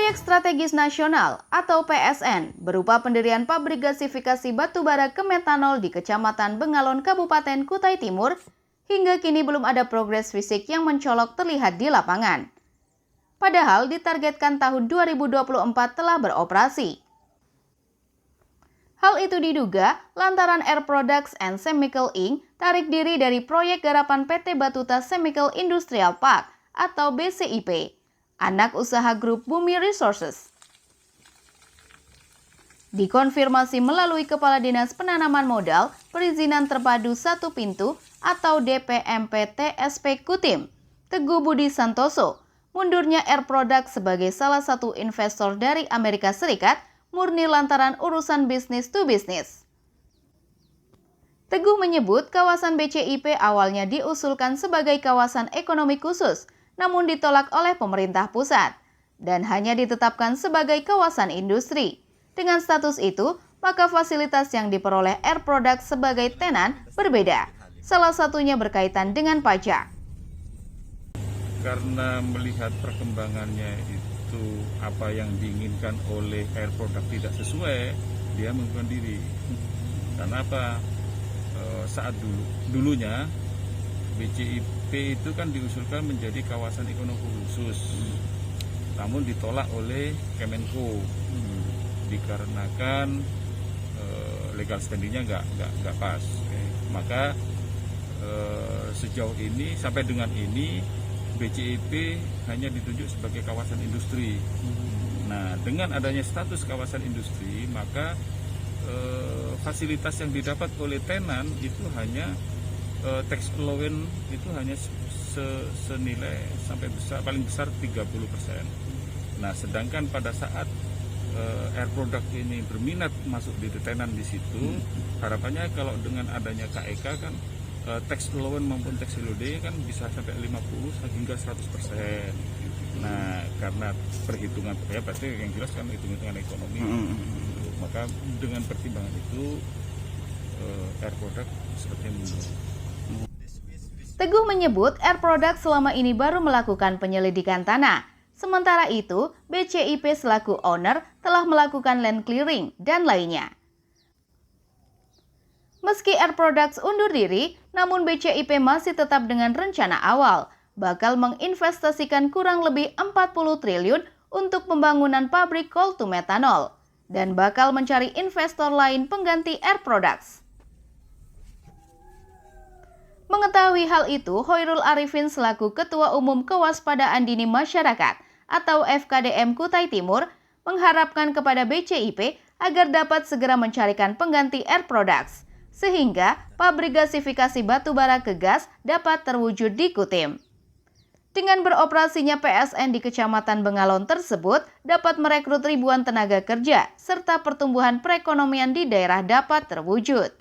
Proyek Strategis Nasional atau PSN berupa pendirian pabrik gasifikasi batubara ke metanol di Kecamatan Bengalon, Kabupaten Kutai Timur, hingga kini belum ada progres fisik yang mencolok terlihat di lapangan. Padahal ditargetkan tahun 2024 telah beroperasi. Hal itu diduga lantaran Air Products and Chemical Inc. tarik diri dari proyek garapan PT Batuta Chemical Industrial Park atau BCIP, anak usaha grup Bumi Resources. Dikonfirmasi melalui Kepala Dinas Penanaman Modal Perizinan Terpadu Satu Pintu atau DPMP-TSP Kutim, Teguh Budi Santoso, mundurnya Air Products sebagai salah satu investor dari Amerika Serikat murni lantaran urusan bisnis to bisnis. Teguh menyebut kawasan BCIP awalnya diusulkan sebagai kawasan ekonomi khusus, namun ditolak oleh pemerintah pusat, dan hanya ditetapkan sebagai kawasan industri. Dengan status itu, maka fasilitas yang diperoleh Air Products sebagai tenan berbeda, salah satunya berkaitan dengan pajak. Karena melihat perkembangannya itu apa yang diinginkan oleh Air Product tidak sesuai, dia mengundurkan diri. Karena apa? Saat dulunya BCIP itu kan diusulkan menjadi kawasan ekonomi khusus, namun ditolak oleh Kemenko dikarenakan legal standingnya nggak pas. Maka sejauh ini sampai dengan ini BCIP hanya ditunjuk sebagai kawasan industri. Nah, dengan adanya status kawasan industri, maka fasilitas yang didapat oleh tenan itu hanya tax allowance itu hanya senilai sampai paling besar 30%. Nah, sedangkan pada saat Air Product ini berminat masuk di tenan di situ, harapannya kalau dengan adanya KEK kan tax allowance maupun tax holiday kan bisa sampai 50 hingga 100%. Nah, karena perhitungan ya pasti yang jelas kan hitung-hitungan ekonomi. Maka dengan pertimbangan itu Air Product sepertinya mundur. Teguh menyebut Air Products selama ini baru melakukan penyelidikan tanah. Sementara itu, BCIP selaku owner telah melakukan land clearing dan lainnya. Meski Air Products undur diri, namun BCIP masih tetap dengan rencana awal, bakal menginvestasikan kurang lebih 40 triliun untuk pembangunan pabrik coal to methanol, dan bakal mencari investor lain pengganti Air Products. Mengetahui hal itu, Hoirul Arifin selaku Ketua Umum Kewaspadaan Dini Masyarakat atau FKDM Kutai Timur mengharapkan kepada BCIP agar dapat segera mencarikan pengganti Air Products, sehingga pabrik gasifikasi batubara ke gas dapat terwujud di Kutim. Dengan beroperasinya PSN di Kecamatan Bengalon tersebut dapat merekrut ribuan tenaga kerja serta pertumbuhan perekonomian di daerah dapat terwujud.